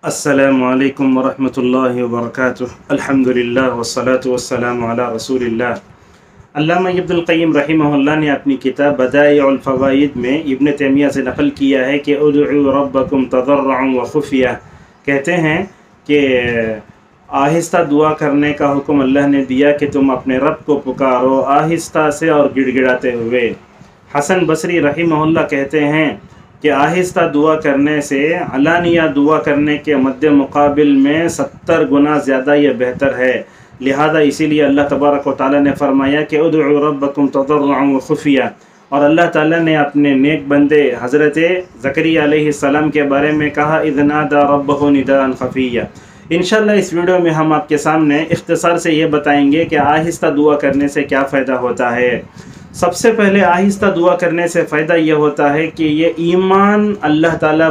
السلام علیکم ورحمۃ اللہ وبرکاتہ۔ الحمدللہ والصلاة والسلام علی رسول اللہ۔ علامہ ابن القیم رحمہ اللہ نے اپنی کتاب بدائع الفوائد میں ابن تیمیہ سے نقل کیا ہے کہ ادعوا ربکم تضرعا وخفیہ، کہتے ہیں کہ آہستہ دعا کرنے کا حکم اللہ نے دیا کہ تم اپنے رب کو پکارو آہستہ سے اور گڑ گڑاتے ہوئے۔ حسن بصری رحمہ اللہ کہتے ہیں کہ آہستہ دعا کرنے سے علانیہ دعا کرنے کے مد مقابل میں 70 گنا زیادہ یہ بہتر ہے، لہذا اسی لیے اللہ تبارک و تعالیٰ نے فرمایا کہ ادعوا ربکم تضرعا وخفیہ، اور اللہ تعالیٰ نے اپنے نیک بندے حضرت زکریا علیہ السلام کے بارے میں کہا اذ نادى ربہ نداء خفیہ۔ انشاءاللہ اس ویڈیو میں ہم آپ کے سامنے اختصار سے یہ بتائیں گے کہ آہستہ دعا کرنے سے کیا فائدہ ہوتا ہے۔ سب سے پہلے آہستہ دعا کرنے سے فائدہ یہ ہوتا ہے کہ یہ ایمان اللہ تعالیٰ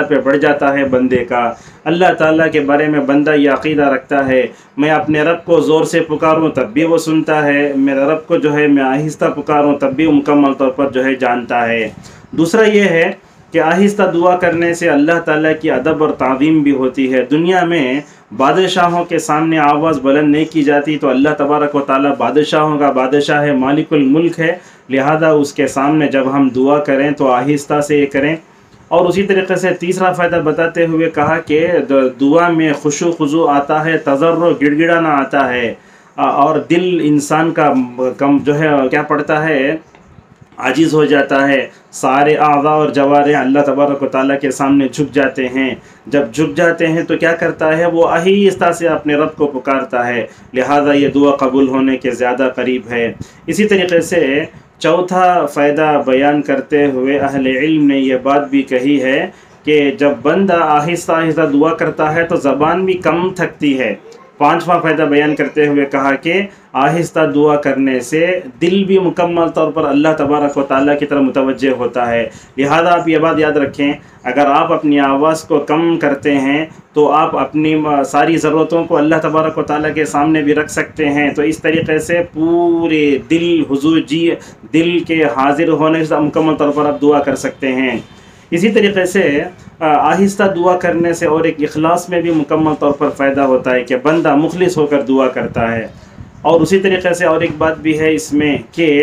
پہ بڑھ جاتا ہے بندے کا۔ اللہ تعالیٰ کے بارے میں بندہ یہ عقیدہ رکھتا ہے میں اپنے رب کو زور سے پکاروں تب بھی وہ سنتا ہے، میرا رب کو جو ہے میں آہستہ پکاروں تب بھی مکمل طور پر جو ہے جانتا ہے۔ دوسرا یہ ہے کہ آہستہ دعا کرنے سے اللہ تعالیٰ کی ادب اور تعظیم بھی ہوتی ہے۔ دنیا میں بادشاہوں کے سامنے آواز بلند نہیں کی جاتی، تو اللہ تبارک و تعالیٰ بادشاہوں کا بادشاہ ہے، مالک الملک ہے، لہذا اس کے سامنے جب ہم دعا کریں تو آہستہ سے یہ کریں۔ اور اسی طریقے سے تیسرا فائدہ بتاتے ہوئے کہا کہ دعا میں خشوع خضوع آتا ہے، تضرع گڑ گڑانا آتا ہے، اور دل انسان کا کم جو ہے کیا پڑتا ہے، عاجز ہو جاتا ہے۔ سارے اعضاء اور جوارح اللہ تبارک و تعالیٰ کے سامنے جھک جاتے ہیں۔ جب جھک جاتے ہیں تو کیا کرتا ہے، وہ آہستہ سے اپنے رب کو پکارتا ہے، لہذا یہ دعا قبول ہونے کے زیادہ قریب ہے۔ اسی طریقے سے چوتھا فائدہ بیان کرتے ہوئے اہل علم نے یہ بات بھی کہی ہے کہ جب بندہ آہستہ آہستہ دعا کرتا ہے تو زبان بھی کم تھکتی ہے۔ پانچواں فائدہ بیان کرتے ہوئے کہا کہ آہستہ دعا کرنے سے دل بھی مکمل طور پر اللہ تبارک و تعالیٰ کی طرف متوجہ ہوتا ہے، لہذا آپ یہ بات یاد رکھیں، اگر آپ اپنی آواز کو کم کرتے ہیں تو آپ اپنی ساری ضرورتوں کو اللہ تبارک و تعالیٰ کے سامنے بھی رکھ سکتے ہیں، تو اس طریقے سے پورے دل کے حاضر ہونے سے مکمل طور پر آپ دعا کر سکتے ہیں۔ اسی طریقے سے آہستہ دعا کرنے سے اور ایک اخلاص میں بھی مکمل طور پر فائدہ ہوتا ہے کہ بندہ مخلص ہو کر دعا کرتا ہے۔ اور اسی طریقے سے اور ایک بات بھی ہے اس میں کہ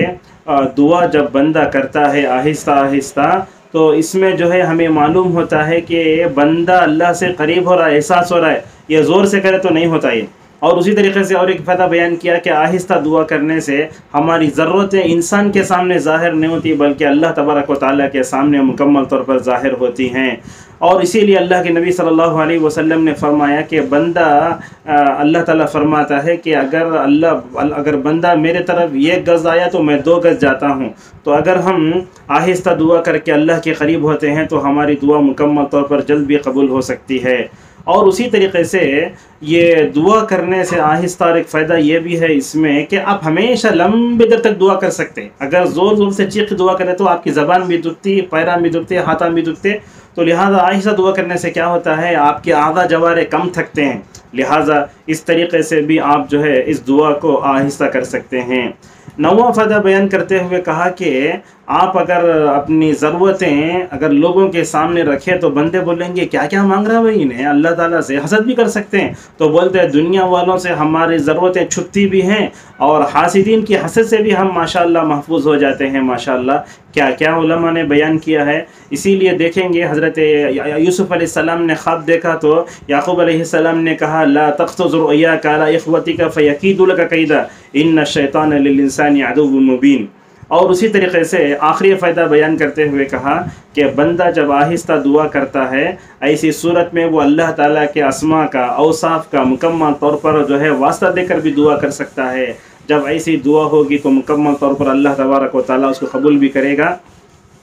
دعا جب بندہ کرتا ہے آہستہ آہستہ تو اس میں جو ہے ہمیں معلوم ہوتا ہے کہ بندہ اللہ سے قریب ہو رہا ہے، احساس ہو رہا ہے، یہ زور سے کرے تو نہیں ہوتا یہ۔ اور اسی طریقے سے اور ایک فائدہ بیان کیا کہ آہستہ دعا کرنے سے ہماری ضرورتیں انسان کے سامنے ظاہر نہیں ہوتی بلکہ اللہ تبارک و تعالیٰ کے سامنے مکمل طور پر ظاہر ہوتی ہیں۔ اور اسی لیے اللہ کے نبی صلی اللہ علیہ وسلم نے فرمایا کہ بندہ اللہ تعالیٰ فرماتا ہے کہ اگر بندہ میرے طرف 1 گز آیا تو میں 2 گز جاتا ہوں۔ تو اگر ہم آہستہ دعا کر کے اللہ کے قریب ہوتے ہیں تو ہماری دعا مکمل طور پر جلد بھی قبول ہو سکتی ہے۔ اور اسی طریقے سے یہ دعا کرنے سے آہستہ ایک فائدہ یہ بھی ہے اس میں کہ آپ ہمیشہ لمبی دیر تک دعا کر سکتے ہیں۔ اگر زور سے چیخ دعا کریں تو آپ کی زبان بھی دکھتی، پیران بھی دکھتے، ہاتھاں بھی دکھتے، تو لہٰذا آہستہ دعا کرنے سے کیا ہوتا ہے، آپ کے اعضاء جوارح کم تھکتے ہیں، لہٰذا اس طریقے سے بھی آپ جو ہے اس دعا کو آہستہ کر سکتے ہیں۔ 9واں فائدہ بیان کرتے ہوئے کہا کہ آپ اگر اپنی ضرورتیں اگر لوگوں کے سامنے رکھیں تو بندے بولیں گے کیا کیا مانگ رہا ہے بھائی انہیں، اللہ تعالیٰ سے حسد بھی کر سکتے ہیں، تو بولتے ہیں دنیا والوں سے ہماری ضرورتیں چھپتی بھی ہیں اور حاسدین کی حسد سے بھی ہم ماشاءاللہ محفوظ ہو جاتے ہیں۔ ماشاءاللہ کیا کیا علماء نے بیان کیا ہے۔ اسی لیے دیکھیں گے حضرت یوسف علیہ السلام نے خواب دیکھا تو یعقوب علیہ السلام نے کہا لا تقصص رؤیاک علی اخوتک فیکیدوا لک کیدا ان الشیطان للانسان عدو مبین۔ اور اسی طریقے سے آخری فائدہ بیان کرتے ہوئے کہا کہ بندہ جب آہستہ دعا کرتا ہے ایسی صورت میں وہ اللہ تعالیٰ کے اسماء کا، اوصاف کا مکمل طور پر جو ہے واسطہ دے کر بھی دعا کر سکتا ہے۔ جب ایسی دعا ہوگی تو مکمل طور پر اللہ تبارک و تعالیٰ اس کو قبول بھی کرے گا۔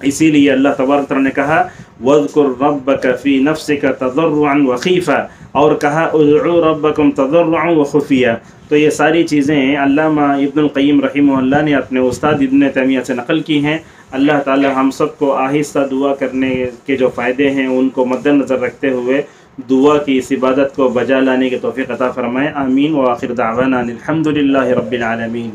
اسی لیے اللہ تبارک و تعالیٰ نے کہا وَاذْكُرْ رَبَّكَ فِي نَفْسِكَ تَضَرُّعًا وَخِيفًا، اور کہا ادعوا ربکم تضرعا وخفیہ۔ تو یہ ساری چیزیں علامہ ابن القیم رحمہ اللہ نے اپنے استاد ابن تیمیہ سے نقل کی ہیں۔ اللہ تعالی ہم سب کو آہستہ دعا کرنے کے جو فائدے ہیں ان کو مد نظر رکھتے ہوئے دعا کی اس عبادت کو بجا لانے کی توفیق عطا فرمائے، آمین۔ وآخر دعوانا الحمدللہ رب العالمین۔